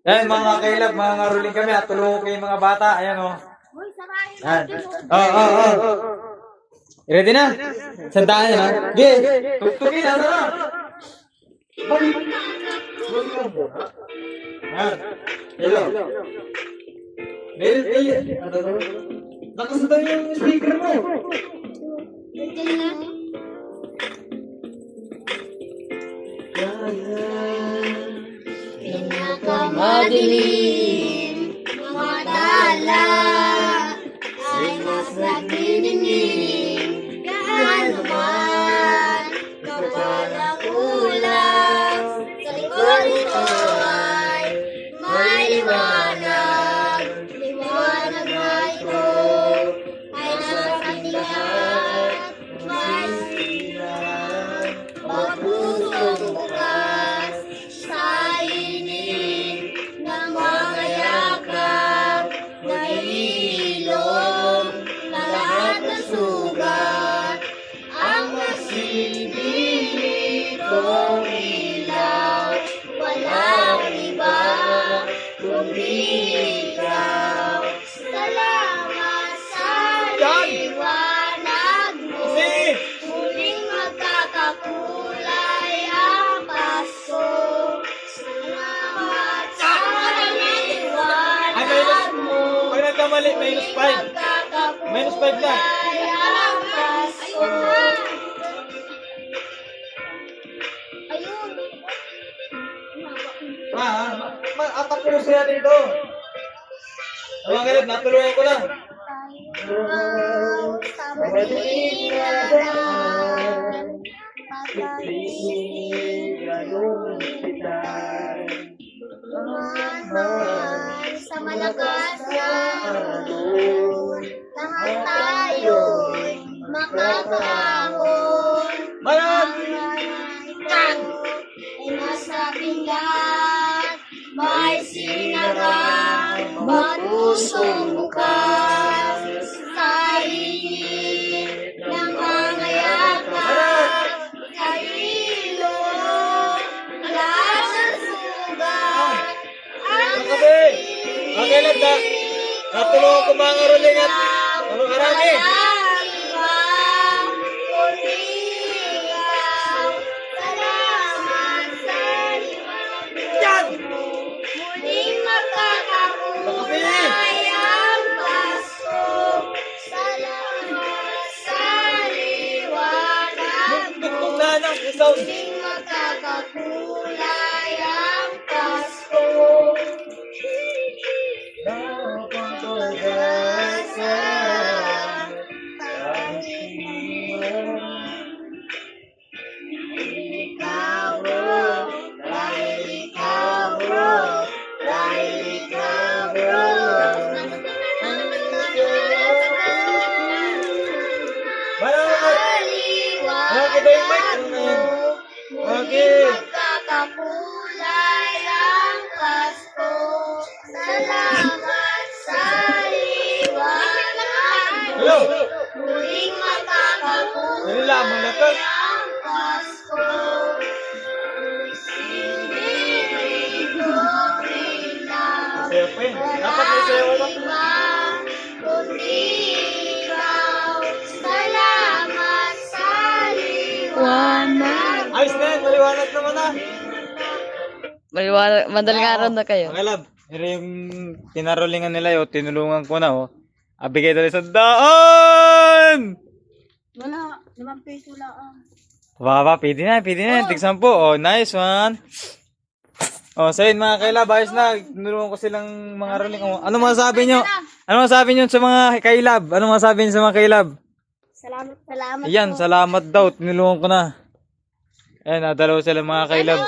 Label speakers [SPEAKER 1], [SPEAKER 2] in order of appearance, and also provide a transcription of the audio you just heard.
[SPEAKER 1] Yan mga kailab, mga ngaruling kami at tulungan ko yung mga bata. Ayan o. Yan. Oo. Ready na? Sandaan na. Ge! Tugtugin na na. Yan. Hello. Nakasundang yung speaker mo.
[SPEAKER 2] Pinakamadilim, mga dala ay mas nagniningning. Gaano man kapal ang ulam, sa likod nito ay may liwanag. Liwanag na ito ay nasa katiyak, may silang pagpusong bukas sa inig ng mga yakap na ilong na lahat ng sugat. Ang masilbi kong ilaw, walang iba kundi ikaw. Salamat sa liwanag mo, muling magkakakulay ang Pasko. Salamat sa liwanag mo,
[SPEAKER 1] Pag nagkamali, minus 5. Minus 5 na.
[SPEAKER 2] ang Pasko. Ayun.
[SPEAKER 1] Atak ko siya dito. Mga kailab, natulungan ko lang.
[SPEAKER 2] Sa pagkinaran, mahal sa malakas na alon, lahat tayo'y makakaahon.
[SPEAKER 1] Manat!
[SPEAKER 2] Ang ay nasa pinggan, may sinagang pusong bukas sa inig ng mga yakap, sa ilong lahat ng sugat. Ang
[SPEAKER 1] Kabe! Mga kailab, natulungan ko mga ngaruling at ano karami.
[SPEAKER 2] walang ibang kundi ikaw. Salamat sa liwanag mo, muling magkakakulay ang Pasko. Salamat sa liwanag mo,
[SPEAKER 1] Tugtog na ng isaw.
[SPEAKER 2] muling magkakakulay ang Pasko. Magkakakulay ang Pasko. Salamat sa liwanag.
[SPEAKER 1] Hello!
[SPEAKER 2] Muling magkakakulay
[SPEAKER 1] Lamang na to.
[SPEAKER 2] ang Pasko. Sinibig kong ilaw,
[SPEAKER 1] Sayo pa yun. Dapat may sayo
[SPEAKER 2] walang
[SPEAKER 1] lang.
[SPEAKER 2] iba kundi ikaw. Salamat sa liwanag.
[SPEAKER 1] Ayos na yan, maliwanag naman na.
[SPEAKER 3] Maliwanag, madaling araw na kayo.
[SPEAKER 1] Mga kailab, pero yung tinarolingan nila yun, tinulungan ko na oh. Abigay dali sa daan!
[SPEAKER 2] Wala, 5 peso lang.
[SPEAKER 1] Baba, pwede na. Tig 10. Oh, nice one. Oh, so yun mga kailab, ayos na. Tinulungan ko silang mga roling. Oh, ano masasabi nyo? Ano masasabi nyo sa mga kailab? Ano masasabi nyo sa mga kailab?
[SPEAKER 2] Salamat.
[SPEAKER 1] Ayan, salamat daw. Tinulungan ko na. Ayan, nadalaw sila mga kailab.